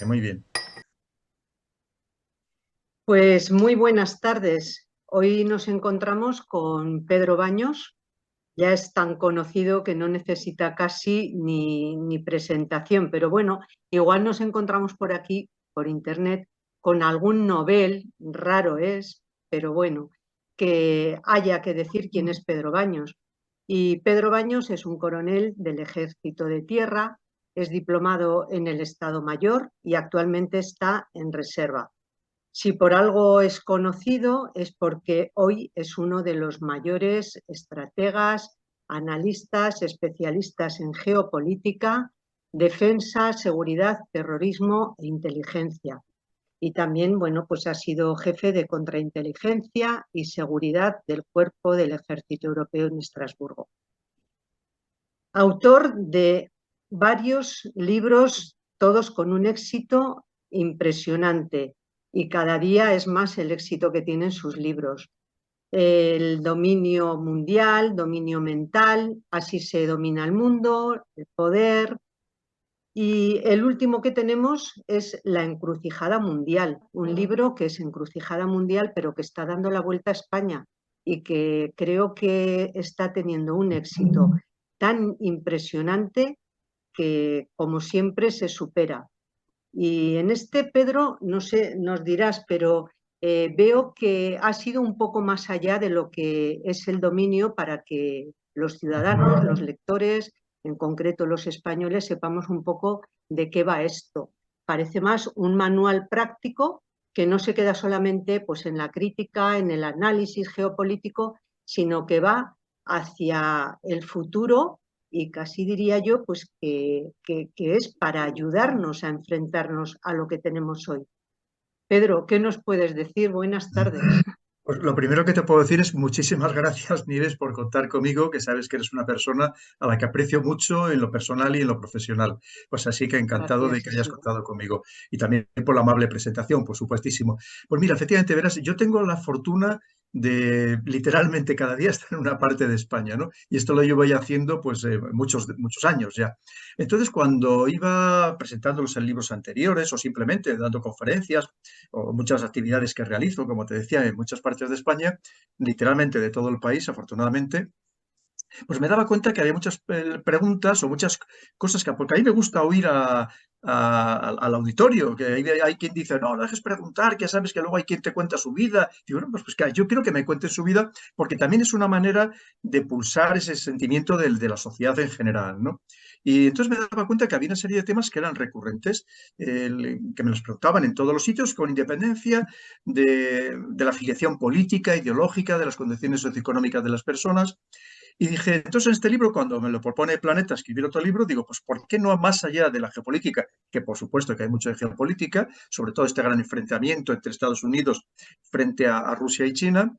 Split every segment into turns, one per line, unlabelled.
Muy bien.
Pues muy buenas tardes. Hoy nos encontramos con Pedro Baños. Ya es tan conocido que no necesita casi ni presentación, pero bueno, igual nos encontramos por aquí, por internet, con algún novel, raro es, pero bueno, que haya que decir quién es Pedro Baños. Y Pedro Baños es un coronel del Ejército de Tierra, es diplomado en el Estado Mayor y actualmente está en reserva. Si por algo es conocido es porque hoy es uno de los mayores estrategas, analistas, especialistas en geopolítica, defensa, seguridad, terrorismo e inteligencia. Y también, bueno, pues ha sido jefe de contrainteligencia y seguridad del Cuerpo del Ejército Europeo en Estrasburgo. Autor de varios libros, todos con un éxito impresionante, y cada día es más el éxito que tienen sus libros. El dominio mundial, dominio mental, así se domina el mundo, el poder. Y el último que tenemos es La encrucijada mundial, un libro que es encrucijada mundial, pero que está dando la vuelta a España y que creo que está teniendo un éxito tan impresionante que, como siempre, se supera. Y en este, Pedro, no sé, nos dirás, pero veo que ha sido un poco más allá de lo que es el dominio para que los ciudadanos, los lectores, en concreto los españoles, sepamos un poco de qué va esto. Parece más un manual práctico que no se queda solamente pues, en la crítica, en el análisis geopolítico, sino que va hacia el futuro y casi diría yo pues que es para ayudarnos a enfrentarnos a lo que tenemos hoy. Pedro, ¿qué nos puedes decir? Buenas tardes.
Pues lo primero que te puedo decir es muchísimas gracias, Nieves, por contar conmigo, que sabes que eres una persona a la que aprecio mucho en lo personal y en lo profesional. Pues así que encantado de
Gracias,
que hayas
igual.
contado conmigo. Y también por la amable presentación, por supuestísimo. Pues mira, efectivamente, verás, yo tengo la fortuna de literalmente cada día estar en una parte de España, ¿no? Y esto lo llevo ya haciendo pues muchos años ya. Entonces, cuando iba presentándolos en libros anteriores o simplemente dando conferencias, o muchas actividades que realizo, como te decía, en muchas partes de España, literalmente de todo el país, afortunadamente, pues me daba cuenta que había muchas preguntas o muchas cosas que, porque a mí me gusta oír al auditorio, que hay quien dice, no, no dejes preguntar, que ya sabes que luego hay quien te cuenta su vida. Digo, no, pues que yo quiero que me cuenten su vida porque también es una manera de pulsar ese sentimiento de la sociedad en general, ¿no? Y entonces me daba cuenta que había una serie de temas que eran recurrentes, que me los preguntaban en todos los sitios, con independencia de la afiliación política, ideológica, de las condiciones socioeconómicas de las personas. Y dije, entonces en este libro, cuando me lo propone Planeta escribir otro libro, digo, pues ¿por qué no más allá de la geopolítica? Que por supuesto que hay mucho de geopolítica, sobre todo este gran enfrentamiento entre Estados Unidos frente a Rusia y China,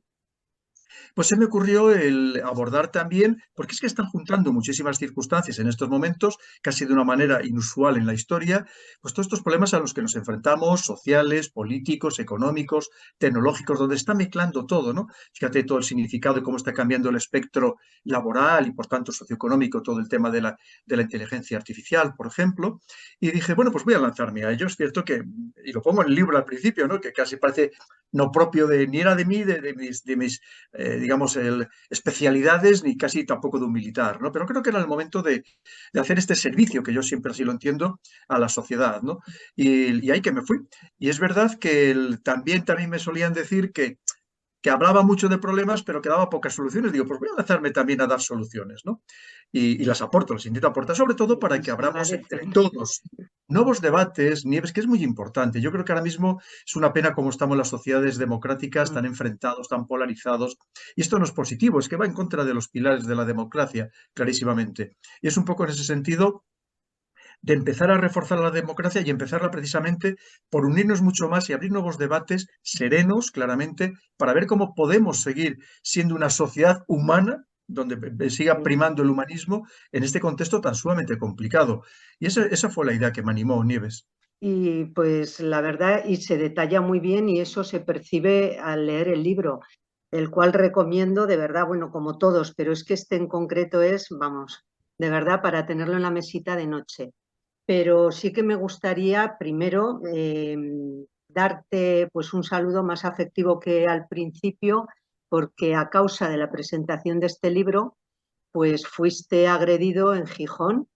pues se me ocurrió el abordar también, porque es que están juntando muchísimas circunstancias en estos momentos, casi de una manera inusual en la historia, pues todos estos problemas a los que nos enfrentamos, sociales, políticos, económicos, tecnológicos, donde está mezclando todo, ¿no? Fíjate todo el significado de cómo está cambiando el espectro laboral y, por tanto, socioeconómico, todo el tema de la inteligencia artificial, por ejemplo. Y dije, bueno, pues voy a lanzarme a ello. Es cierto que, y lo pongo en el libro al principio, ¿no? Que casi parece no propio ni era de mí, de mis digamos, especialidades, ni casi tampoco de un militar, ¿no? Pero creo que era el momento de hacer este servicio, que yo siempre así lo entiendo, a la sociedad, ¿no? Y ahí que me fui. Y es verdad que también me solían decir que hablaba mucho de problemas, pero que daba pocas soluciones. Digo, pues voy a lanzarme también a dar soluciones, ¿no? Y las aporto, las intento aportar, sobre todo para que
Se
abramos
agradece.
entre todos nuevos debates, Nieves, que es muy importante. Yo creo que ahora mismo es una pena cómo estamos las sociedades democráticas tan enfrentados, tan polarizados. Y esto no es positivo, es que va en contra de los pilares de la democracia, clarísimamente. Y es un poco en ese sentido de empezar a reforzar la democracia y empezarla precisamente por unirnos mucho más y abrir nuevos debates serenos, claramente, para ver cómo podemos seguir siendo una sociedad humana donde siga primando el humanismo en este contexto tan sumamente complicado. Y esa fue la idea que me animó, Nieves.
Y pues la verdad, y se detalla muy bien y eso se percibe al leer el libro, el cual recomiendo de verdad, bueno, como todos, pero es que este en concreto es, vamos, de verdad para tenerlo en la mesita de noche. pero sí que me gustaría primero darte pues un saludo más afectivo que al principio, porque a causa de la presentación de este libro, pues fuiste agredido en Gijón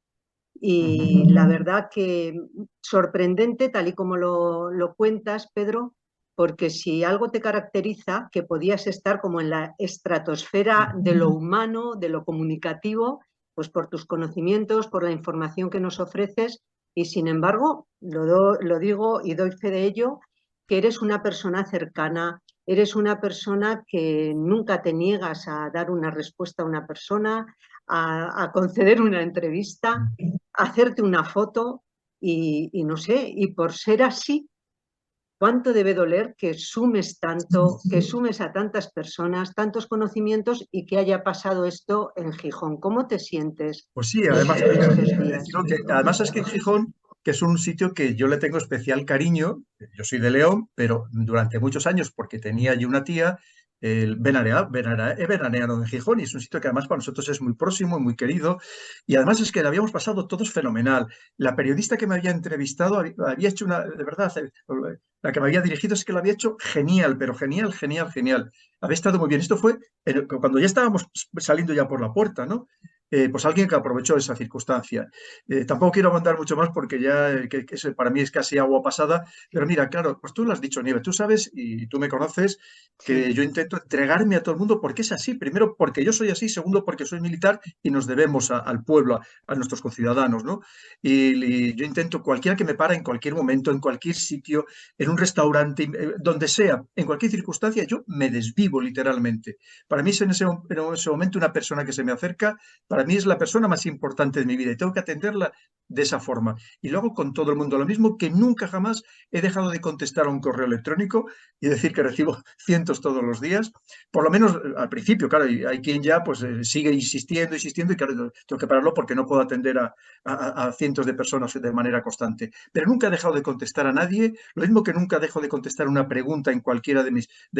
y la verdad que sorprendente, tal y como lo cuentas, Pedro, porque si algo te caracteriza, que podías estar como en la estratosfera de lo humano, de lo comunicativo, pues por tus conocimientos, por la información que nos ofreces, y sin embargo, lo digo y doy fe de ello, que eres una persona cercana, eres una persona que nunca te niegas a dar una respuesta a una persona, a conceder una entrevista, a hacerte una foto y no sé, y por ser así, ¿cuánto debe doler que sumes tanto, que sumes a tantas personas, tantos conocimientos y que haya pasado esto en Gijón? ¿Cómo te sientes
Pues sí, además,
estos
mira,
días?
deciros que además es que en Gijón, que es un sitio que yo le tengo especial cariño, yo soy de León, pero durante muchos años, porque tenía allí una tía, he veraneado en Gijón y es un sitio que además para nosotros es muy próximo, muy querido, y además es que le habíamos pasado todos fenomenal. La periodista que me había entrevistado había hecho una, de verdad, la que me había dirigido es que lo había hecho genial, pero genial, genial, genial. Había estado muy bien. Esto fue cuando ya estábamos saliendo ya por la puerta, ¿no? Pues alguien que aprovechó esa circunstancia. Tampoco quiero abundar mucho más porque ya que para mí es casi agua pasada, pero mira, claro, pues tú lo has dicho, Nieve, tú sabes y tú me conoces que
Sí,
yo intento entregarme a todo el mundo porque es así. Primero, porque yo soy así, segundo, porque soy militar y nos debemos al pueblo, a nuestros conciudadanos, ¿no? Y yo intento, cualquiera que me para en cualquier momento, en cualquier sitio, en un restaurante, donde sea, en cualquier circunstancia, yo me desvivo literalmente. Para mí es en ese momento una persona que se me acerca, para mí es la persona más importante de mi vida y tengo que atenderla de esa forma. Y lo hago con todo el mundo. Lo mismo que nunca jamás he dejado de contestar a un correo electrónico y decir que recibo cientos todos los días. Por lo menos al principio, claro, y hay quien ya pues sigue insistiendo, insistiendo y claro, tengo que pararlo porque no puedo atender a cientos de personas de manera constante. Pero nunca he dejado de contestar a nadie, lo mismo que nunca dejo de contestar una pregunta en cualquiera de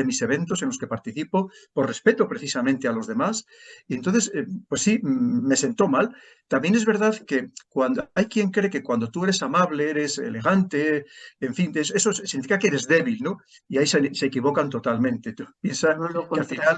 mis eventos en los que participo, por respeto precisamente a los demás. Y entonces, pues sí, me sentó mal. También es verdad que cuando hay quien cree que cuando tú eres amable, eres elegante, en fin, eso significa que eres débil, ¿no? Y ahí se equivocan totalmente. Tú piensas
todo lo
que al
contrario.
final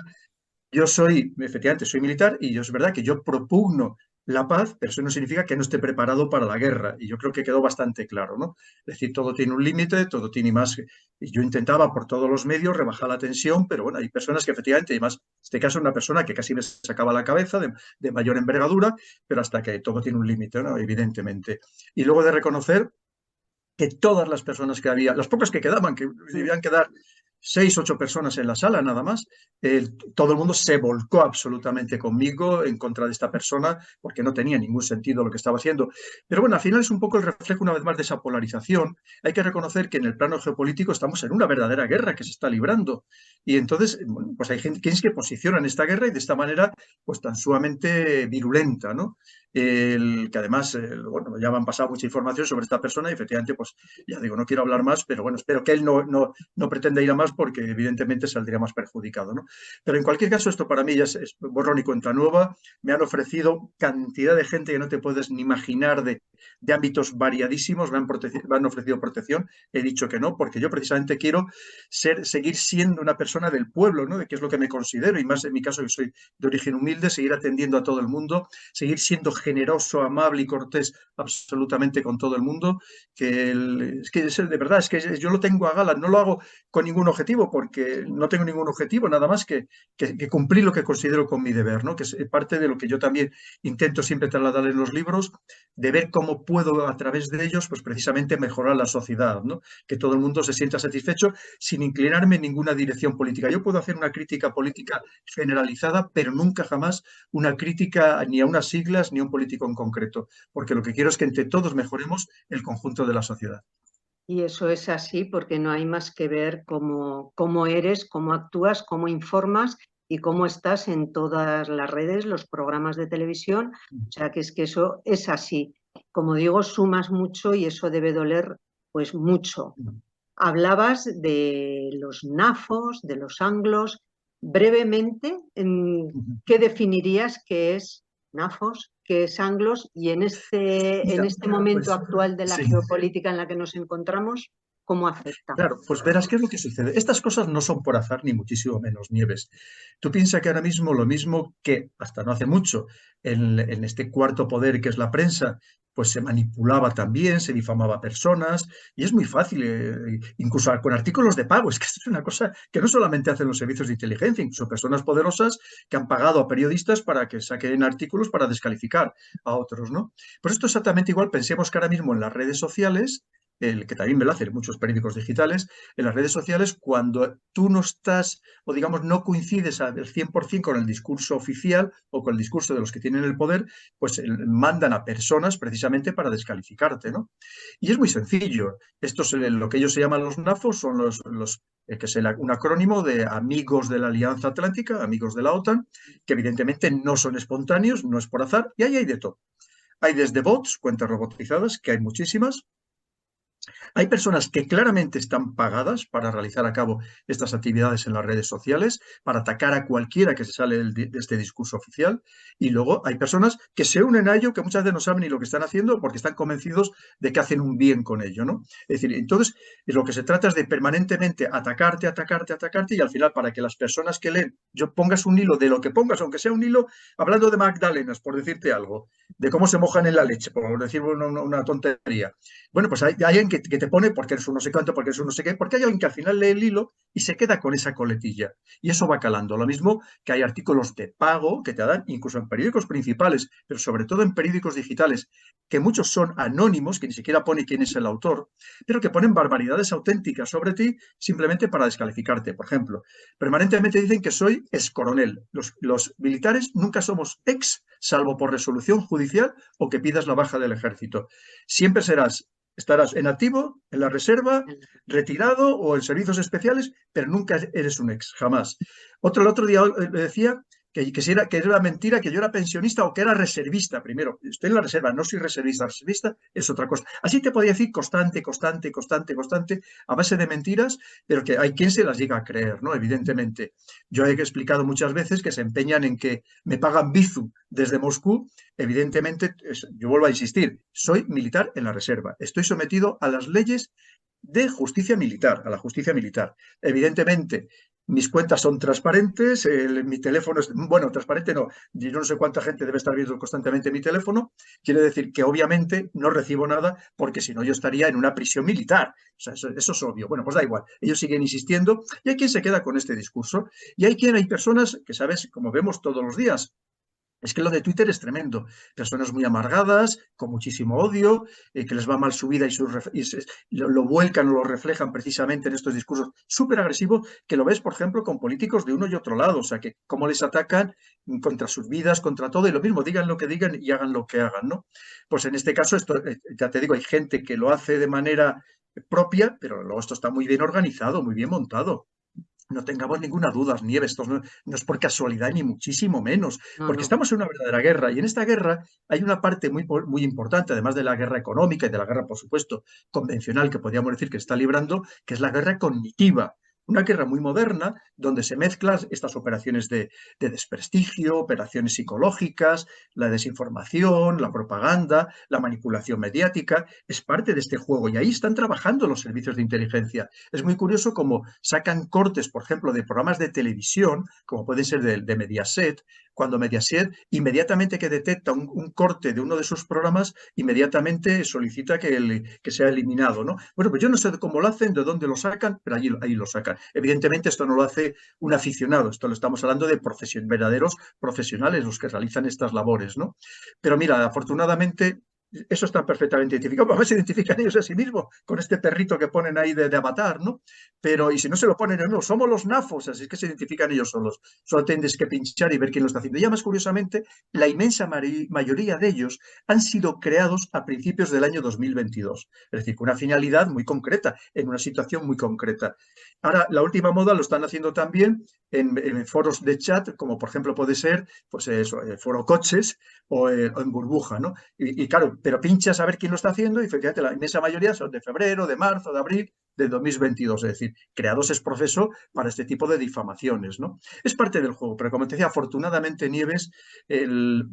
yo soy, efectivamente, soy militar y yo es verdad que yo propugno la paz, pero eso no significa que no esté preparado para la guerra. Y yo creo que quedó bastante claro, ¿no? Es decir, todo tiene un límite, todo tiene más. Y yo intentaba por todos los medios rebajar la tensión, pero bueno, hay personas que efectivamente, y más, en este caso, una persona que casi me sacaba la cabeza de mayor envergadura, pero hasta que todo tiene un límite, ¿no? Evidentemente. Y luego de reconocer que todas las personas que había, las pocas que quedaban, que debían quedar 6, 8 personas en la sala nada más, todo el mundo se volcó absolutamente conmigo en contra de esta persona porque no tenía ningún sentido lo que estaba haciendo. Pero bueno, al final es un poco el reflejo una vez más de esa polarización. Hay que reconocer que en el plano geopolítico estamos en una verdadera guerra que se está librando. Y entonces, bueno, pues hay gente que posiciona en esta guerra y de esta manera pues tan sumamente virulenta, ¿no? Que además, bueno, ya me han pasado mucha información sobre esta persona y efectivamente, pues ya digo, no quiero hablar más, pero bueno, espero que él no pretenda ir a más porque evidentemente saldría más perjudicado, ¿no? Pero en cualquier caso, esto para mí ya es borrón y cuenta nueva. Me han ofrecido cantidad de gente que no te puedes ni imaginar de ámbitos variadísimos, me han ofrecido protección, he dicho que no, porque yo precisamente quiero seguir siendo una persona del pueblo, ¿no? De que es lo que me considero, y más en mi caso que soy de origen humilde, seguir atendiendo a todo el mundo, seguir siendo generoso, amable y cortés absolutamente con todo el mundo, es que de verdad, es que yo lo tengo a gala, no lo hago con ningún objetivo, porque no tengo ningún objetivo, nada más que cumplir lo que considero con mi deber, ¿no? Que es parte de lo que yo también intento siempre trasladar en los libros, de ver cómo puedo a través de ellos, pues precisamente mejorar la sociedad, ¿no? Que todo el mundo se sienta satisfecho sin inclinarme en ninguna dirección política. Yo puedo hacer una crítica política generalizada, pero nunca jamás una crítica ni a unas siglas ni a un político en concreto, porque lo que quiero es que entre todos mejoremos el conjunto de la sociedad.
Y eso es así porque no hay más que ver cómo eres, cómo actúas, cómo informas y cómo estás en todas las redes, los programas de televisión. O sea, que es que eso es así. Como digo, sumas mucho y eso debe doler pues mucho. Hablabas de los nafos, de los anglos. Brevemente, ¿qué definirías que es NAFOs, que es Anglos, y en
Mira,
este momento
pues
actual de la
sí.
geopolítica en la que nos encontramos, ¿cómo afecta?
Claro, pues verás qué es lo que sucede. Estas cosas no son por azar, ni muchísimo menos, Nieves. Tú piensas que ahora mismo lo mismo que hasta no hace mucho en este cuarto poder que es la prensa, pues se manipulaba también, se difamaba a personas, y es muy fácil, incluso con artículos de pago. Es que esto es una cosa que no solamente hacen los servicios de inteligencia, incluso personas poderosas que han pagado a periodistas para que saquen artículos para descalificar a otros, ¿no? Pues esto es exactamente igual. Pensemos que ahora mismo en las redes sociales, el que también me lo hacen muchos periódicos digitales, en las redes sociales, cuando tú no estás, o digamos, no coincides al 100% con el discurso oficial o con el discurso de los que tienen el poder, pues mandan a personas precisamente para descalificarte, ¿no? Y es muy sencillo. Esto es lo que ellos se llaman los NAFOs, son que es un acrónimo de amigos de la Alianza Atlántica, amigos de la OTAN, que evidentemente no son espontáneos, no es por azar, y ahí hay de todo. Hay desde bots, cuentas robotizadas, que hay muchísimas. Hay personas que claramente están pagadas para realizar a cabo estas actividades en las redes sociales, para atacar a cualquiera que se sale de este discurso oficial. Y luego hay personas que se unen a ello, que muchas veces no saben ni lo que están haciendo porque están convencidos de que hacen un bien con ello, ¿no? Es decir, entonces lo que se trata es de permanentemente atacarte, atacarte, atacarte, y al final para que las personas que leen, yo pongas un hilo de lo que pongas, aunque sea un hilo hablando de magdalenas, por decirte algo, de cómo se mojan en la leche, por decir una tontería. Bueno, pues hay alguien que te pone porque eres un no sé cuánto, porque eres un no sé qué, porque hay alguien que al final lee el hilo y se queda con esa coletilla. Y eso va calando. Lo mismo que hay artículos de pago que te dan, incluso en periódicos principales, pero sobre todo en periódicos digitales, que muchos son anónimos, que ni siquiera pone quién es el autor, pero que ponen barbaridades auténticas sobre ti simplemente para descalificarte. Por ejemplo, permanentemente dicen que soy ex coronel. Los militares nunca somos ex, salvo por resolución judicial o que pidas la baja del ejército. Siempre estarás en activo, en la reserva, retirado o en servicios especiales, pero nunca eres un ex, jamás. El otro día le decía que era mentira, que yo era pensionista o que era reservista. Primero, estoy en la reserva, no soy reservista. Reservista es otra cosa. Así te podía decir constante, constante, constante, constante, a base de mentiras, pero que hay quien se las llega a creer, ¿no? Evidentemente. Yo he explicado muchas veces que se empeñan en que me pagan Bizu desde Moscú. Evidentemente, yo vuelvo a insistir, soy militar en la reserva. Estoy sometido a las leyes de justicia militar, a la justicia militar. Evidentemente, mis cuentas son transparentes, mi teléfono es, bueno, transparente no, yo no sé cuánta gente debe estar viendo constantemente mi teléfono, quiere decir que obviamente no recibo nada porque si no yo estaría en una prisión militar. O sea, eso es obvio. Bueno, pues da igual, ellos siguen insistiendo y hay quien se queda con este discurso y hay personas que, sabes, como vemos todos los días, es que lo de Twitter es tremendo. Personas muy amargadas, con muchísimo odio, que les va mal su vida lo vuelcan o lo reflejan precisamente en estos discursos súper agresivos, que lo ves, por ejemplo, con políticos de uno y otro lado. O sea, que cómo les atacan contra sus vidas, contra todo, y lo mismo, digan lo que digan y hagan lo que hagan, ¿no? Pues en este caso, esto, ya te digo, hay gente que lo hace de manera propia, pero luego esto está muy bien organizado, muy bien montado. No tengamos ninguna duda, Nieves, esto no es por casualidad ni muchísimo menos,
No,
porque
no.
estamos en una verdadera guerra y en esta guerra hay una parte muy importante, además de la guerra económica y de la guerra, por supuesto, convencional que podríamos decir que se está librando, que es la guerra cognitiva. Una guerra muy moderna donde se mezclan estas operaciones de desprestigio, operaciones psicológicas, la desinformación, la propaganda, la manipulación mediática. Es parte de este juego y ahí están trabajando los servicios de inteligencia. Es muy curioso cómo sacan cortes, por ejemplo, de programas de televisión, como puede ser de Mediaset, cuando Mediaset, inmediatamente que detecta un corte de uno de sus programas, inmediatamente solicita que sea eliminado, ¿no? Bueno, pues yo no sé cómo lo hacen, de dónde lo sacan, pero ahí lo sacan. Evidentemente esto no lo hace un aficionado, esto lo estamos hablando de verdaderos profesionales, los que realizan estas labores, ¿no? Pero mira, afortunadamente eso está perfectamente identificado. A veces se identifican ellos a sí mismos con este perrito que ponen ahí de avatar, ¿no? Pero, y si no se lo ponen, no, somos los NAFOs, así es que se identifican ellos solos. Solo tienes que pinchar y ver quién lo está haciendo. Y además, curiosamente, la inmensa mayoría de ellos han sido creados a principios del año 2022. Es decir, con una finalidad muy concreta, en una situación muy concreta. Ahora, la última moda lo están haciendo también en foros de chat, como por ejemplo puede ser, pues eso, el foro coches o en burbuja, ¿no? Y claro, pero pinchas a ver quién lo está haciendo y efectivamente la inmensa mayoría son de febrero, de marzo, de abril de 2022, es decir, creados es profeso para este tipo de difamaciones, ¿no? Es parte del juego, pero como te decía, afortunadamente, Nieves, el,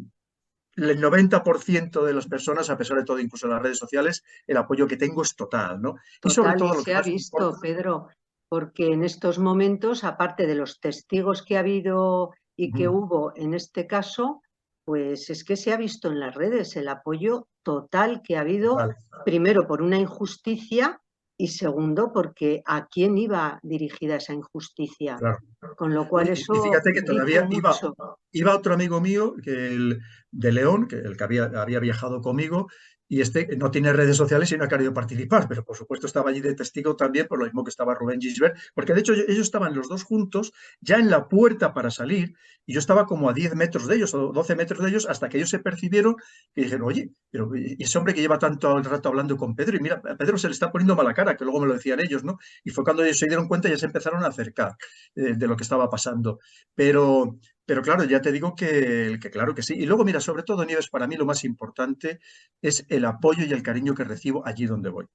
el 90% de las personas, a pesar de todo, incluso en las redes sociales, el apoyo que tengo es total, ¿no? Y sobre
Total, y
todo lo que
se ha
más me
visto,
importa.
Pedro, porque en estos momentos, aparte de los testigos que ha habido y que
Ujú.
hubo en este caso, pues es que se ha visto en las redes el apoyo total que ha habido,
Total.
primero por una injusticia y segundo porque a quién iba dirigida esa injusticia.
Claro.
Con lo
No,
cual
y
eso
fíjate que
dice
todavía
mucho.
iba otro amigo mío de León, que el que había viajado conmigo, y este no tiene redes sociales y no ha querido participar, pero por supuesto estaba allí de testigo también, por lo mismo que estaba Rubén Gisbert, porque de hecho ellos estaban los dos juntos ya en la puerta para salir, y yo estaba como a 10 metros de ellos o 12 metros de ellos, hasta que ellos se percibieron y dijeron, oye, pero y ese hombre que lleva tanto el rato hablando con Pedro, y mira, a Pedro se le está poniendo mala cara, que luego me lo decían ellos, ¿no? Y fue cuando ellos se dieron cuenta y ya se empezaron a acercar de lo que estaba pasando. Pero claro, ya te digo que claro que sí. Y luego, mira, sobre todo, Nieves, para mí lo más importante es el apoyo y el cariño que recibo allí donde voy.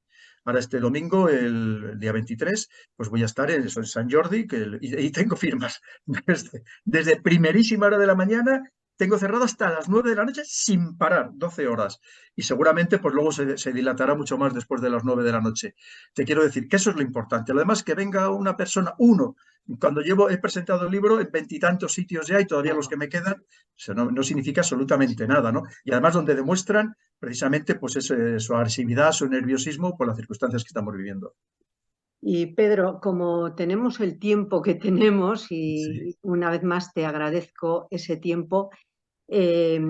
Ahora este domingo, el día 23, pues voy a estar en San Jordi y tengo firmas desde primerísima hora de la mañana. Tengo cerrado hasta las 9 de la noche sin parar, 12 horas. Y seguramente pues luego se dilatará mucho más después de las 9 de la noche. Te quiero decir que eso es lo importante. Lo demás, que venga una persona, uno, cuando he presentado el libro en veintitantos sitios ya y todavía los que me quedan, eso no significa absolutamente nada, ¿no? Y además donde demuestran precisamente pues su agresividad, su nerviosismo por las circunstancias que estamos viviendo.
Y Pedro, como tenemos el tiempo que tenemos,
Sí.
y una vez más te agradezco ese tiempo, eh,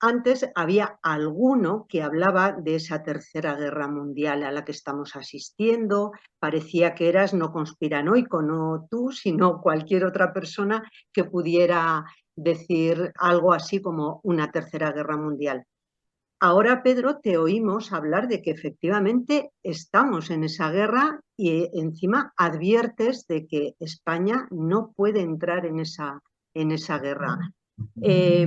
antes había alguno que hablaba de esa tercera guerra mundial a la que estamos asistiendo. Parecía que eras no conspiranoico, no tú, sino cualquier otra persona que pudiera decir algo así como una tercera guerra mundial. Ahora, Pedro, te oímos hablar de que efectivamente estamos en esa guerra y encima adviertes de que España no puede entrar en esa guerra. Eh,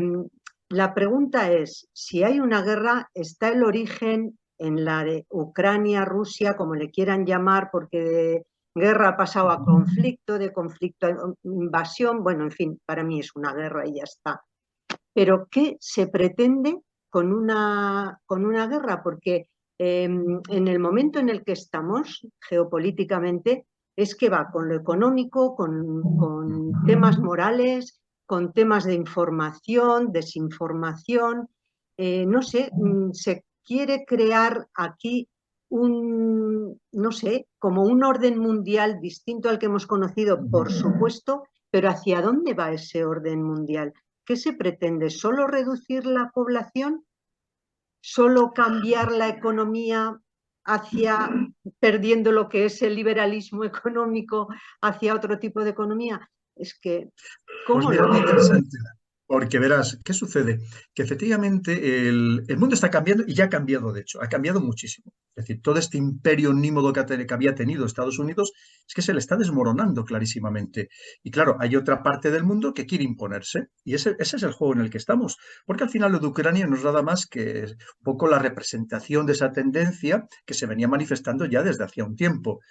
la pregunta es, si hay una guerra, ¿está el origen en la de Ucrania, Rusia, como le quieran llamar, porque de guerra ha pasado a conflicto, de conflicto a invasión? Bueno, en fin, para mí es una guerra y ya está. Pero ¿qué se pretende con una guerra? Porque en el momento en el que estamos geopolíticamente es que va con lo económico, con temas morales, con temas de información, desinformación. No sé, se quiere crear aquí un, no sé, como un orden mundial distinto al que hemos conocido, por supuesto, pero ¿hacia dónde va ese orden mundial? ¿Qué se pretende? ¿Solo reducir la población? ¿Solo cambiar la economía hacia, perdiendo lo que es el liberalismo económico, hacia otro tipo de economía? Es que,
Pues
¿cómo
mira,
lo
qué
ves?
interesante. Porque verás, ¿qué sucede? Que efectivamente el mundo está cambiando y ya ha cambiado, de hecho, ha cambiado muchísimo. Es decir, todo este imperio omnímodo que había tenido Estados Unidos es que se le está desmoronando clarísimamente. Y claro, hay otra parte del mundo que quiere imponerse y ese es el juego en el que estamos. Porque al final lo de Ucrania no es nada más que un poco la representación de esa tendencia que se venía manifestando ya desde hacía un tiempo.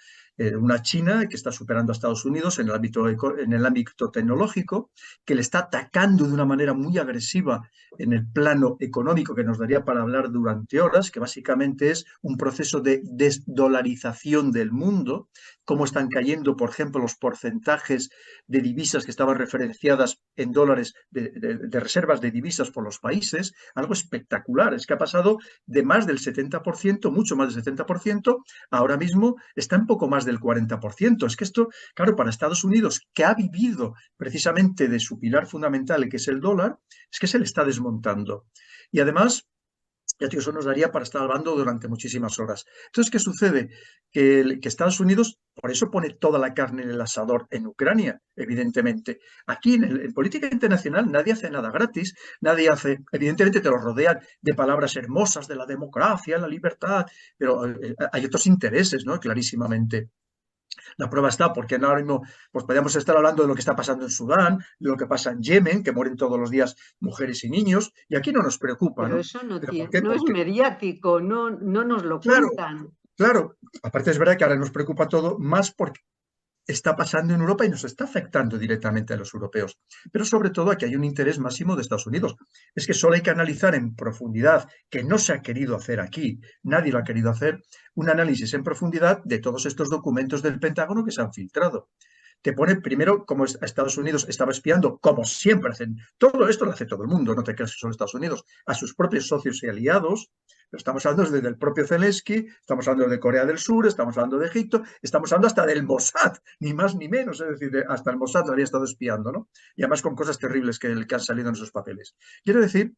Una China que está superando a Estados Unidos en el ámbito tecnológico, que le está atacando de una manera muy agresiva en el plano económico, que nos daría para hablar durante horas, que básicamente es un proceso de desdolarización del mundo, cómo están cayendo, por ejemplo, los porcentajes de divisas que estaban referenciadas en dólares de reservas de divisas por los países, algo espectacular. Es que ha pasado de más del 70%, mucho más del 70%, ahora mismo está en poco más del 40%. Es que esto, claro, para Estados Unidos, que ha vivido precisamente de su pilar fundamental, que es el dólar, es que se le está desmontando. Y además, ya digo, eso nos daría para estar hablando durante muchísimas horas. Entonces, ¿qué sucede? Que Estados Unidos, por eso pone toda la carne en el asador en Ucrania, evidentemente. Aquí en política internacional nadie hace nada gratis, nadie hace, evidentemente te lo rodean de palabras hermosas de la democracia, la libertad, pero hay otros intereses, ¿no? Clarísimamente. La prueba está, porque ahora mismo pues podríamos estar hablando de lo que está pasando en Sudán, de lo que pasa en Yemen, que mueren todos los días mujeres y niños, y aquí no nos preocupa,
Pero
¿no?
eso no,
¿Pero por qué?
no es
Porque,
mediático, no nos lo
claro,
cuentan.
claro, aparte es verdad que ahora nos preocupa todo más está pasando en Europa y nos está afectando directamente a los europeos. Pero sobre todo aquí hay un interés máximo de Estados Unidos. Es que solo hay que analizar en profundidad, que no se ha querido hacer aquí, nadie lo ha querido hacer, un análisis en profundidad de todos estos documentos del Pentágono que se han filtrado. Te pone primero como Estados Unidos estaba espiando, como siempre hacen. Todo esto lo hace todo el mundo, no te creas que son Estados Unidos, a sus propios socios y aliados. Pero estamos hablando desde el propio Zelensky, estamos hablando de Corea del Sur, estamos hablando de Egipto, estamos hablando hasta del Mossad, ni más ni menos, es decir, hasta el Mossad lo había estado espiando, ¿no? Y además con cosas terribles que han salido en esos papeles. Quiero decir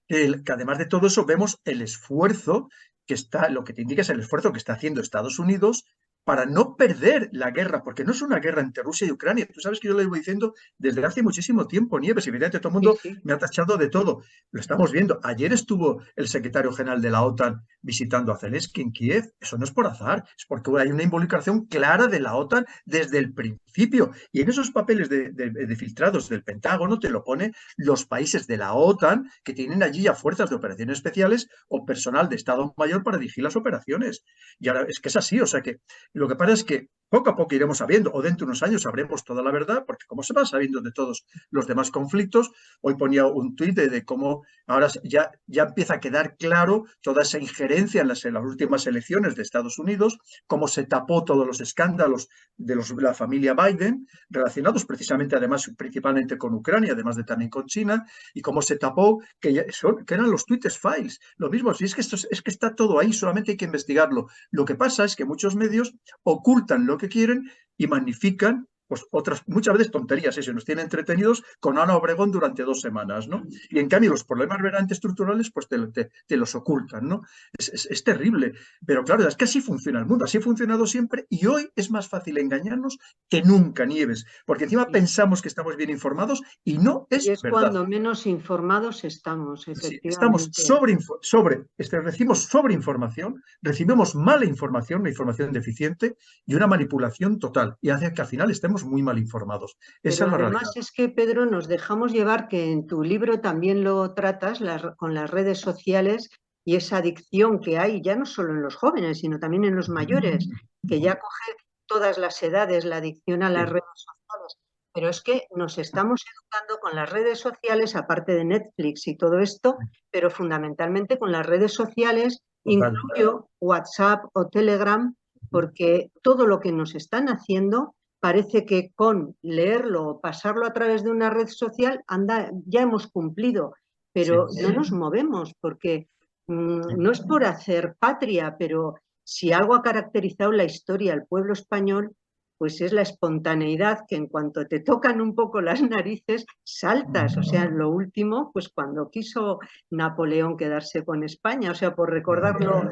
que además de todo eso vemos el esfuerzo que está, lo que te indica es el esfuerzo que está haciendo Estados Unidos para no perder la guerra, porque no es una guerra entre Rusia y Ucrania. Tú sabes que yo lo llevo diciendo desde hace muchísimo tiempo, Nieves, y evidentemente todo el
Sí,
mundo
sí.
me ha tachado de todo. Lo estamos viendo. Ayer estuvo el secretario general de la OTAN visitando a Zelensky en Kiev. Eso no es por azar, es porque hay una involucración clara de la OTAN desde el principio. Y en esos papeles de filtrados del Pentágono te lo pone los países de la OTAN que tienen allí ya fuerzas de operaciones especiales o personal de Estado Mayor para dirigir las operaciones. Y ahora es que es así, o sea que lo que pasa es que poco a poco iremos sabiendo, o dentro de unos años sabremos toda la verdad, porque como se va sabiendo de todos los demás conflictos, hoy ponía un tuit de cómo ahora ya empieza a quedar claro toda esa injerencia en las últimas elecciones de Estados Unidos, cómo se tapó todos los escándalos de la familia Biden, relacionados precisamente, además, principalmente con Ucrania, además de también con China, y cómo se tapó que eran los tweets files. Lo mismo, si es que, es que está todo ahí, solamente hay que investigarlo. Lo que pasa es que muchos medios ocultan lo que quieren y magnifican pues otras, muchas veces tonterías, se nos tienen entretenidos con Ana Obregón durante 2 semanas, ¿no? Y en cambio los problemas verdaderamente estructurales pues te los ocultan, ¿no? Es terrible, pero claro, es que así funciona el mundo, así ha funcionado siempre y hoy es más fácil engañarnos que nunca, Nieves, porque encima
Sí.
pensamos que estamos bien informados y no
Y
es
es
verdad.
cuando menos informados estamos,
Sí, estamos
efectivamente.
recibimos sobreinformación, recibimos mala información, una información deficiente y una manipulación total. Y hace que al final estemos muy mal informados. Esa
Pero
es la realidad.
además es que, Pedro, nos dejamos llevar, que en tu libro también lo tratas, con las redes sociales y esa adicción que hay, ya no solo en los jóvenes, sino también en los mayores, que ya coge todas las edades, la adicción a las
Sí,
redes sociales. Pero es que nos estamos educando con las redes sociales, aparte de Netflix y todo esto, pero fundamentalmente con las redes sociales,
total.
incluyo WhatsApp o Telegram, porque todo lo que nos están haciendo parece que con leerlo o pasarlo a través de una red social anda, ya hemos cumplido,
Sí,
pero no nos movemos porque no es por hacer patria, pero si algo ha caracterizado la historia del pueblo español, pues es la espontaneidad, que en cuanto te tocan un poco las narices, saltas. O sea, lo último, pues cuando quiso Napoleón quedarse con España, o sea, por recordarlo.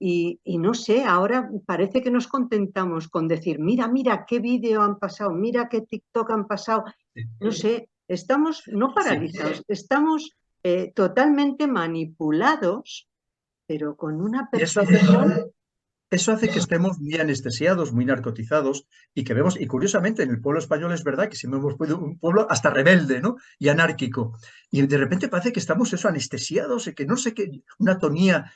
Y no sé, ahora parece que nos contentamos con decir, mira, mira qué vídeo han pasado, mira qué TikTok han pasado. No sé, estamos no
sí.
paralizados, estamos totalmente manipulados, pero con una
Y
perfección.
eso hace que estemos muy anestesiados, muy narcotizados y que vemos, y curiosamente en el pueblo español es verdad que siempre hemos sido un pueblo hasta rebelde, ¿no? Y anárquico. Y de repente parece que estamos eso anestesiados y que no sé qué, una atonía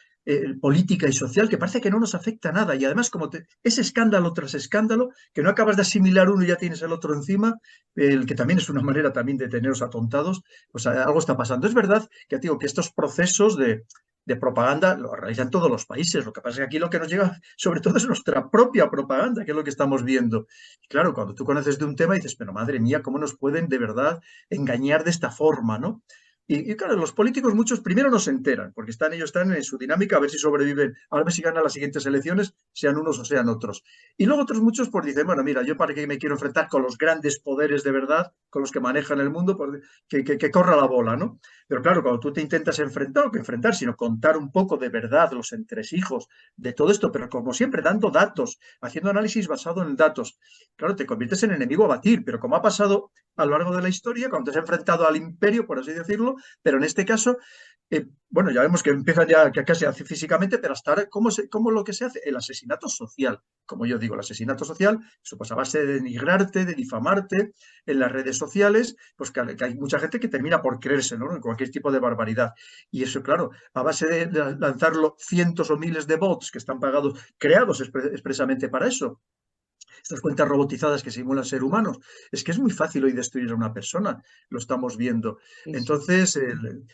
política y social que parece que no nos afecta nada. Y además, como es escándalo tras escándalo, que no acabas de asimilar uno y ya tienes el otro encima, el que también es una manera también de teneros atontados, pues algo está pasando. Es verdad que digo que estos procesos de propaganda lo realizan todos los países. Lo que pasa es que aquí lo que nos llega sobre todo es nuestra propia propaganda, que es lo que estamos viendo. Y claro, cuando tú conoces de un tema dices, pero madre mía, ¿cómo nos pueden de verdad engañar de esta forma, ¿no? Y claro, los políticos muchos primero no se enteran, porque ellos están en su dinámica a ver si sobreviven, a ver si ganan las siguientes elecciones, sean unos o sean otros. Y luego otros muchos pues dicen, bueno, mira, yo para qué me quiero enfrentar con los grandes poderes de verdad, con los que manejan el mundo, pues que corra la bola, ¿no? Pero claro, cuando tú te intentas enfrentar, o que enfrentar, sino contar un poco de verdad los entresijos de todo esto, pero como siempre, dando datos, haciendo análisis basado en datos, claro, te conviertes en enemigo a batir, pero como ha pasado a lo largo de la historia, cuando te has enfrentado al imperio, por así decirlo, pero en este caso, bueno, ya vemos que empiezan ya que casi hace físicamente, pero hasta ahora, ¿cómo lo que se hace? El asesinato social, como yo digo, el asesinato social, eso pues a base de denigrarte, de difamarte en las redes sociales, pues que hay mucha gente que termina por creerse, ¿no? En cualquier tipo de barbaridad. Y eso, claro, a base de lanzarlo cientos o miles de bots que están pagados, creados expresamente para eso, estas cuentas robotizadas que simulan ser humanos. Es que es muy fácil hoy destruir a una persona, lo estamos viendo.
Sí, sí.
Entonces,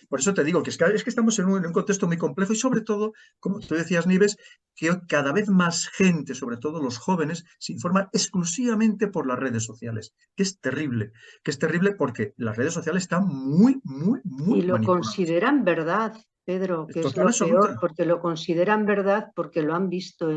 por eso te digo que es que estamos en un contexto muy complejo y sobre todo, como tú decías, Nieves, que hoy cada vez más gente, sobre todo los jóvenes, se informa exclusivamente por las redes sociales, que es terrible porque las redes sociales están muy, muy,
Y
muy
lo
manipuladas.
consideran verdad, Pedro,
Es
que es
total
lo peor,
absoluta.
porque lo consideran verdad porque lo han visto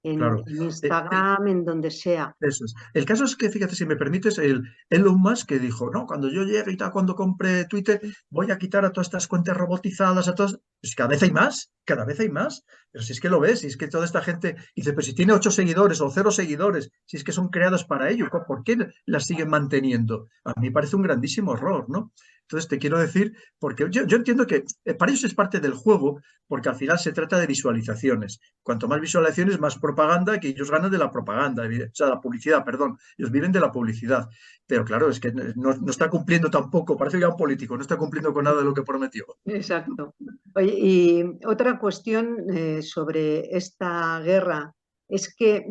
Claro.
en
El,
Instagram, en donde sea.
Eso es. El caso es que, fíjate, si me permites, el Elon Musk que dijo, no, cuando yo llegue y tal, cuando compre Twitter, voy a quitar a todas estas cuentas robotizadas, a todas. Pues cada vez hay más, cada vez hay más. Pero si es que lo ves, si es que toda esta gente dice, pues si tiene 8 seguidores o 0 seguidores, si es que son creadas para ello, ¿por qué las siguen manteniendo? A mí me parece un grandísimo error, ¿no? Entonces te quiero decir, porque yo entiendo que para ellos es parte del juego, porque al final se trata de visualizaciones. Cuanto más visualizaciones, más propaganda, que ellos ganan de la propaganda, o sea, la publicidad, perdón, ellos viven de la publicidad. Pero claro, es que no está cumpliendo tampoco, parece ya un político, no está cumpliendo con nada de lo que prometió.
Exacto. Oye, y otra cuestión sobre esta guerra es que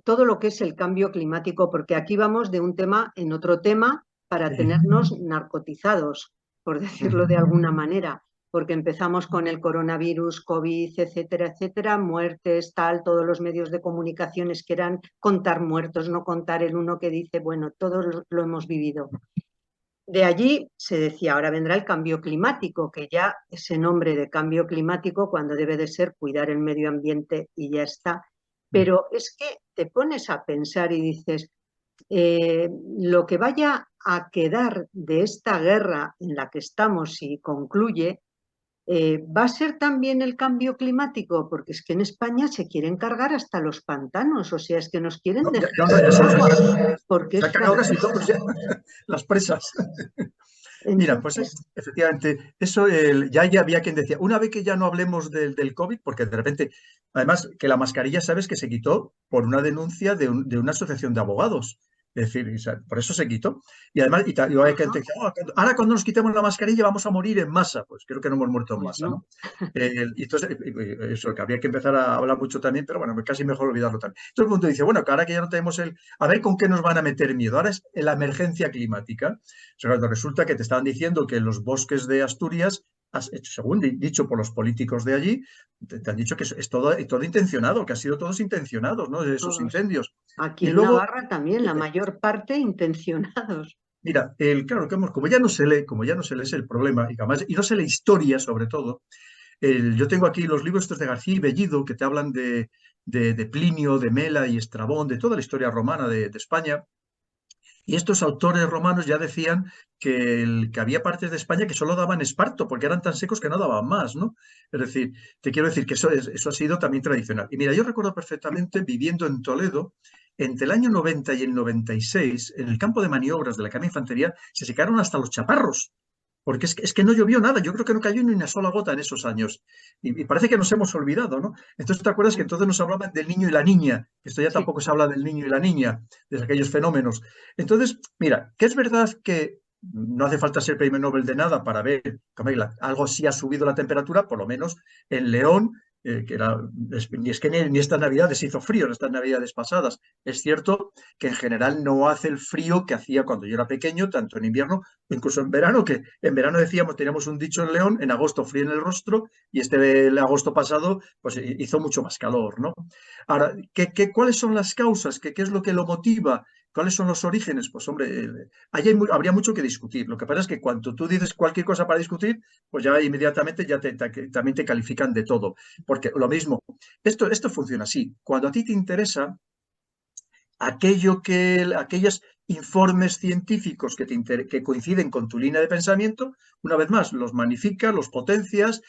todo lo que es el cambio climático, porque aquí vamos de un tema en otro tema para
Sí.
tenernos narcotizados, por decirlo de alguna manera, porque empezamos con el coronavirus, COVID, etcétera, etcétera, muertes, tal, todos los medios de comunicaciones que eran contar muertos, no contar el uno que dice, bueno, todos lo hemos vivido. De allí se decía, ahora vendrá el cambio climático, que ya ese nombre de cambio climático, cuando debe de ser cuidar el medio ambiente y ya está. Pero es que te pones a pensar y dices, lo que vaya a quedar de esta guerra en la que estamos si concluye, va a ser también el cambio climático, porque es que en España se quieren cargar hasta los pantanos, o sea, es que nos quieren
No,
dejar
ya, no,
sin agua, porque
se
es
han cargado casi
gravísimo.
todos ya, las presas. Mira, pues
Entonces,
efectivamente, eso ya había quien decía, una vez que ya no hablemos del COVID, porque de repente, además que la mascarilla, sabes que se quitó por una denuncia de una asociación de abogados. Es decir, o sea, por eso se quitó. Y además, y hay gente que
ajá,
dice, "Oh, ahora cuando nos quitemos la mascarilla vamos a morir en masa". Pues creo que no hemos muerto en
pues
masa,
no.
¿no? Y entonces, eso, que habría que empezar a hablar mucho también, pero bueno, casi mejor olvidarlo también. Todo el mundo dice, bueno, que ahora que ya no tenemos a ver con qué nos van a meter miedo. Ahora es la emergencia climática. O sea, cuando resulta que te estaban diciendo que los bosques de Asturias, según dicho por los políticos de allí, te han dicho que es todo intencionado, que ha sido todos intencionados, ¿no? Esos
Todos.
incendios.
Aquí
Y
en
luego,
Navarra también, la mayor parte intencionados.
mira, claro, como ya no se lee, como ya no se lee es el problema, y no se lee historia sobre todo. Yo tengo aquí los libros estos de García y Bellido que te hablan de Plinio, de Mela y Estrabón, de toda la historia romana de España. Y estos autores romanos ya decían que había partes de España que solo daban esparto, porque eran tan secos que no daban más, ¿no? Es decir, te quiero decir que eso ha sido también tradicional. Y mira, yo recuerdo perfectamente viviendo en Toledo, entre el año 90 y el 96, en el campo de maniobras de la Academia de Infantería, se secaron hasta los chaparros. Porque es que no llovió nada, yo creo que no cayó ni una sola gota en esos años. Y parece que nos hemos olvidado, ¿no? Entonces, ¿te acuerdas que entonces nos hablaban del niño y la niña? Que esto ya
Sí,
tampoco se habla del niño y la niña, de aquellos fenómenos. Entonces, mira, que es verdad que no hace falta ser premio Nobel de nada para ver que algo sí ha subido la temperatura, por lo menos en León, que ni estas navidades hizo frío, en estas navidades pasadas. Es cierto que en general no hace el frío que hacía cuando yo era pequeño, tanto en invierno incluso en verano, que en verano decíamos, teníamos un dicho en León, en agosto frío en el rostro, y el agosto pasado pues hizo mucho más calor, ¿no? Ahora, ¿cuáles son las causas? ¿Qué es lo que lo motiva? ¿Cuáles son los orígenes? Pues hombre, ahí habría mucho que discutir. Lo que pasa es que cuando tú dices cualquier cosa para discutir, pues ya inmediatamente también te califican de todo. Porque lo mismo, esto funciona así. Cuando a ti te interesa, aquellos informes científicos que coinciden con tu línea de pensamiento, una vez más, los magnificas, los potencias,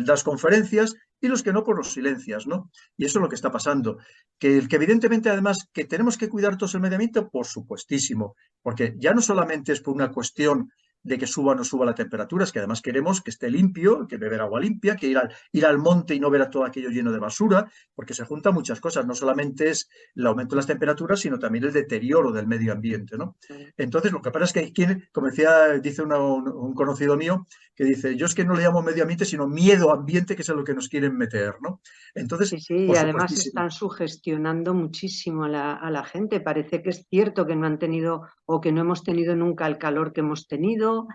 das conferencias y los que no, pues los silencias, ¿no? Y eso es lo que está pasando. Que evidentemente, además, que tenemos que cuidar todos el medio ambiente, por supuestísimo, porque ya no solamente es por una cuestión de que suba o no suba la temperatura, es que además queremos que esté limpio, que beber agua limpia, que ir al monte y no ver a todo aquello lleno de basura, porque se juntan muchas cosas, no solamente es el aumento de las temperaturas, sino también el deterioro del medio ambiente, ¿no? Entonces, lo que pasa es que hay quien, como decía, dice un conocido mío, que dice, yo es que no le llamo medio ambiente, sino miedo ambiente, que es a lo que nos quieren meter, ¿no?
Sí,
Entonces,
sí, y
por
además
supuestísimo.
están sugestionando muchísimo a la gente. Parece que es cierto que no han tenido o que no hemos tenido nunca el calor que hemos tenido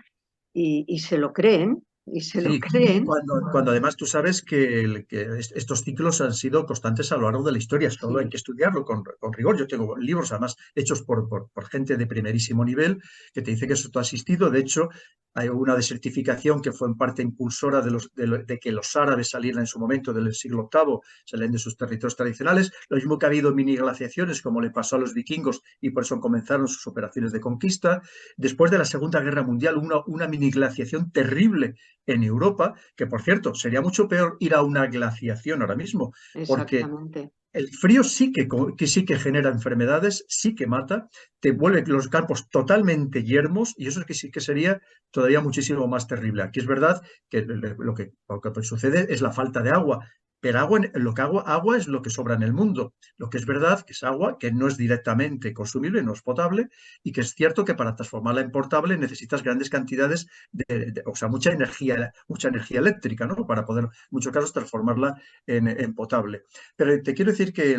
y se lo creen, y se lo
Sí,
creen.
cuando además tú sabes que estos ciclos han sido constantes a lo largo de la historia, esto hay
Sí,
que estudiarlo con rigor. Yo tengo libros además hechos por gente de primerísimo nivel que te dice que eso ha existido. De hecho, hay una desertificación que fue en parte impulsora de que los árabes salieran en su momento del siglo octavo, salían de sus territorios tradicionales. Lo mismo que ha habido mini glaciaciones, como le pasó a los vikingos, y por eso comenzaron sus operaciones de conquista. Después de la Segunda Guerra Mundial, una mini glaciación terrible en Europa, que por cierto, sería mucho peor ir a una glaciación ahora mismo, porque
exactamente.
el frío que sí que genera enfermedades, sí que mata, te vuelve los campos totalmente yermos y eso es que sí que sería todavía muchísimo más terrible. Aquí es verdad que lo que sucede es la falta de agua, pero agua es lo que sobra en el mundo. Lo que es verdad que es agua que no es directamente consumible, no es potable y que es cierto que para transformarla en potable necesitas grandes cantidades o sea, mucha energía eléctrica, ¿no? Para poder, en muchos casos, transformarla en potable. Pero te quiero decir que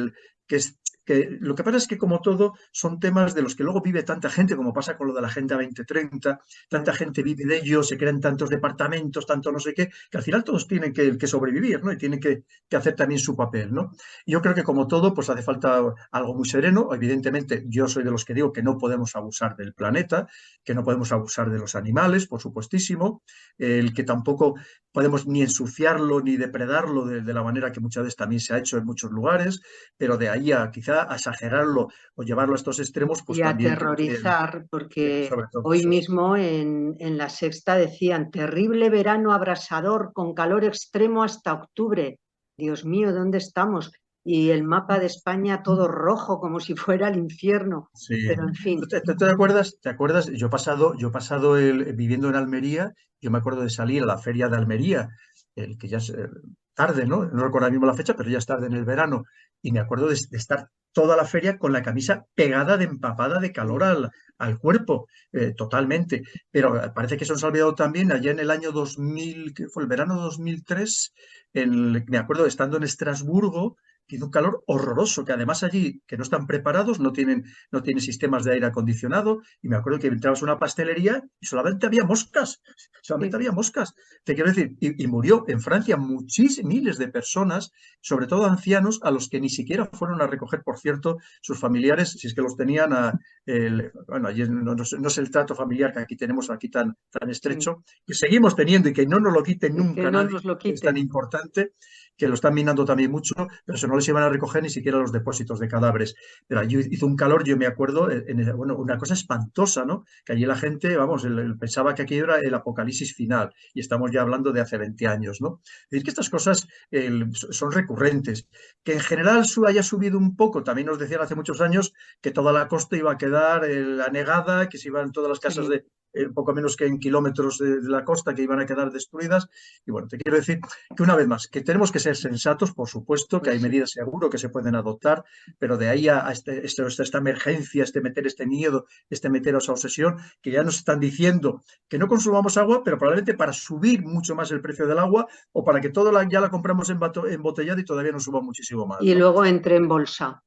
lo que pasa es que, como todo, son temas de los que luego vive tanta gente, como pasa con lo de la Agenda 2030, tanta
Claro.
gente vive de ello, se crean tantos departamentos, tanto no sé qué, que al final todos tienen que sobrevivir, ¿no? Y tienen que hacer también su papel, ¿no? Y yo creo que, como todo, pues hace falta algo muy sereno. Evidentemente, yo soy de los que digo que no podemos abusar del planeta, que no podemos abusar de los animales, por supuestísimo, el que tampoco podemos ni ensuciarlo ni depredarlo de la manera que muchas veces también se ha hecho en muchos lugares, pero de ahí a quizá a exagerarlo o llevarlo a estos extremos, pues
Y
también creo que
aterrorizar, porque
sobre todo
hoy
eso.
mismo en La Sexta decían, terrible verano abrasador con calor extremo hasta octubre. Dios mío, ¿dónde estamos? Y el mapa de España todo rojo, como si fuera el infierno.
Sí.
Pero en fin,
¿Tú te acuerdas? ¿Te acuerdas? Yo he pasado viviendo en Almería, yo me acuerdo de salir a la feria de Almería, que ya es tarde, ¿no? No recuerdo ahora mismo la fecha, pero ya es tarde en el verano. Y me acuerdo de estar toda la feria con la camisa pegada de empapada de calor al cuerpo, totalmente. Pero parece que se nos ha olvidado también allá en el año 2000, que fue el verano 2003, me acuerdo estando en Estrasburgo, que hizo un calor horroroso, que además allí, que no están preparados, no tienen sistemas de aire acondicionado, y me acuerdo que entrabas a una pastelería y solamente
sí,
había moscas. Te quiero decir, y murió en Francia miles de personas, sobre todo ancianos, a los que ni siquiera fueron a recoger, por cierto, sus familiares, si es que los tenían bueno, allí no es el trato familiar que aquí tenemos aquí tan
sí,
estrecho, que seguimos teniendo y que no nos lo quiten
que
nunca
no
nadie,
nos lo
que es tan
quiten.
importante, que lo están minando también mucho, pero eso no les iban a recoger ni siquiera los depósitos de cadáveres. Pero allí hizo un calor, yo me acuerdo, bueno, una cosa espantosa, ¿no? Que allí la gente, vamos, pensaba que aquello era el apocalipsis final, y estamos ya hablando de hace 20 años, ¿no? Es decir, que estas cosas son recurrentes. Que en general haya subido un poco, también nos decían hace muchos años que toda la costa iba a quedar anegada, que se iban todas las casas
Sí,
poco menos que en kilómetros de la costa que iban a quedar destruidas. Y bueno, te quiero decir que una vez más, que tenemos que ser sensatos, por supuesto, que hay
pues sí.
medidas seguro que se pueden adoptar, pero de ahí a esta emergencia, meter este miedo, meter esa obsesión, que ya nos están diciendo que no consumamos agua, pero probablemente para subir mucho más el precio del agua o para que todo ya la compramos embotellada y todavía nos suba muchísimo más,
Y
¿no?
luego entré en bolsa.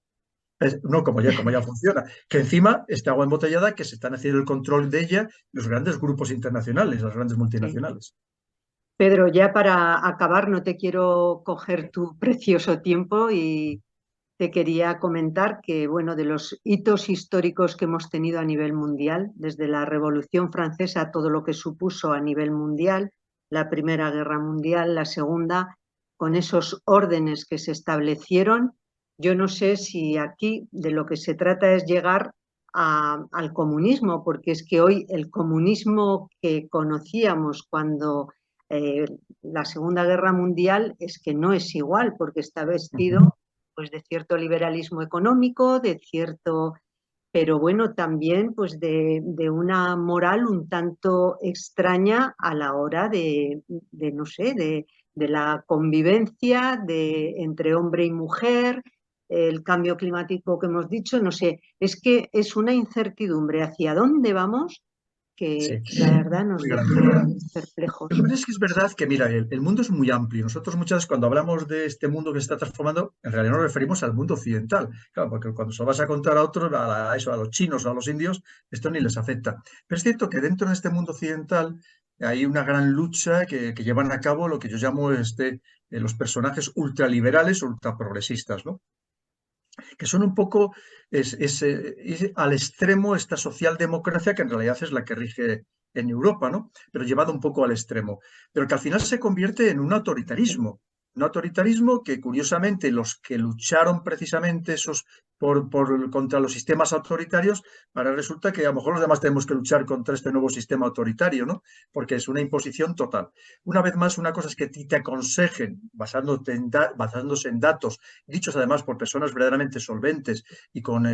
No, como ya funciona. Que encima, esta agua embotellada, que se están haciendo el control de ella los grandes grupos internacionales, las grandes
Sí.
multinacionales.
Pedro, ya para acabar, no te quiero coger tu precioso tiempo y te quería comentar que, bueno, de los hitos históricos que hemos tenido a nivel mundial, desde la Revolución Francesa, todo lo que supuso a nivel mundial, la Primera Guerra Mundial, la Segunda, con esos órdenes que se establecieron, yo no sé si aquí de lo que se trata es llegar al comunismo, porque es que hoy el comunismo que conocíamos cuando eh, la Segunda Guerra Mundial es que no es igual, porque está
Ujú.
vestido pues de cierto liberalismo económico, de cierto pero bueno, también pues de una moral un tanto extraña a la hora no sé, de la convivencia entre hombre y mujer, el cambio climático que hemos dicho, no sé, es que es una incertidumbre hacia dónde vamos que
Sí,
la verdad nos
muy
deja
grande. Lo que
perplejos.
pasa es que es verdad que, mira, el mundo es muy amplio. Nosotros muchas veces cuando hablamos de este mundo que se está transformando, en realidad nos referimos al mundo occidental. Claro, porque cuando se lo vas a contar a otros, a eso, a los chinos o a los indios, esto ni les afecta. Pero es cierto que dentro de este mundo occidental hay una gran lucha que llevan a cabo lo que yo llamo los personajes ultraliberales o ultraprogresistas, ¿no? Que son un poco al extremo esta socialdemocracia que en realidad es la que rige en Europa, ¿no? Pero llevado un poco al extremo. Pero que al final se convierte en un autoritarismo. Un autoritarismo que, curiosamente, los que lucharon precisamente contra los sistemas autoritarios, ahora resulta que a lo mejor los demás tenemos que luchar contra este nuevo sistema autoritario, ¿no? Porque es una imposición total. Una vez más, una cosa es que te aconsejen, basándose en datos dichos además por personas verdaderamente solventes y con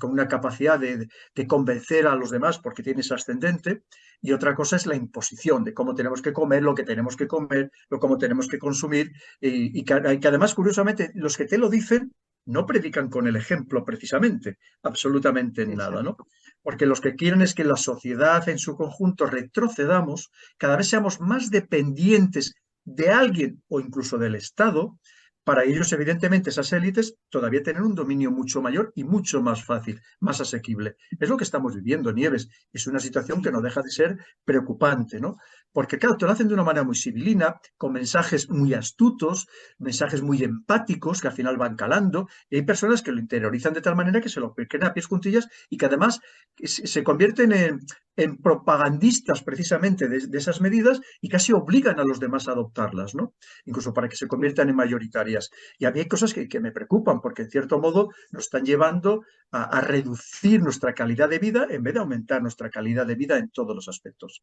una capacidad de convencer a los demás porque tiene ese ascendente, y otra cosa es la imposición de cómo tenemos que comer, lo que tenemos que comer, lo cómo tenemos que consumir, y que además, curiosamente, los que te lo dicen no predican con el ejemplo precisamente, absolutamente en nada, ¿no?
Exacto.
Porque los que quieren es que la sociedad en su conjunto retrocedamos, cada vez seamos más dependientes de alguien o incluso del Estado. Para ellos, evidentemente, esas élites todavía tienen un dominio mucho mayor y mucho más fácil, más asequible. Es lo que estamos viviendo, Nieves. Es una situación que no deja de ser preocupante, ¿no? Porque, claro, te lo hacen de una manera muy civilina, con mensajes muy astutos, mensajes muy empáticos que al final van calando, y hay personas que lo interiorizan de tal manera que se lo creen a pies juntillas y que además se convierten en propagandistas precisamente de esas medidas y casi obligan a los demás a adoptarlas, ¿no? Incluso para que se conviertan en mayoritarias. Y a mí hay cosas que me preocupan, porque en cierto modo nos están llevando a reducir nuestra calidad de vida en vez de aumentar nuestra calidad de vida en todos los aspectos.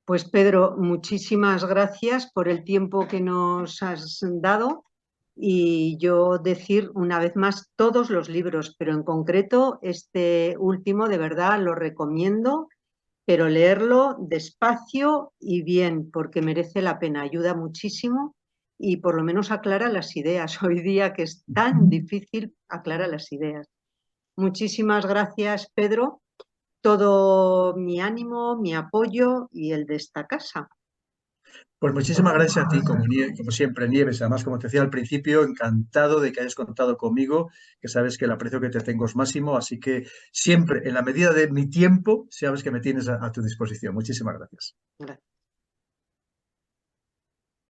Pues Pedro, muchísimas gracias por el tiempo que nos has dado y yo decir una vez más todos los libros, pero en concreto este último de verdad lo recomiendo, pero leerlo despacio y bien porque merece la pena, ayuda muchísimo y por lo menos aclara las ideas. Hoy día que es tan difícil, aclara las ideas. Muchísimas gracias, Pedro. Todo mi ánimo, mi apoyo y el de esta casa.
Pues muchísimas gracias a ti, como siempre, Nieves. Además, como te decía al principio, encantado de que hayas contado conmigo, que sabes que el aprecio que te tengo es máximo, así que siempre, en la medida de mi tiempo, sabes que me tienes a tu disposición. Muchísimas gracias.
Gracias.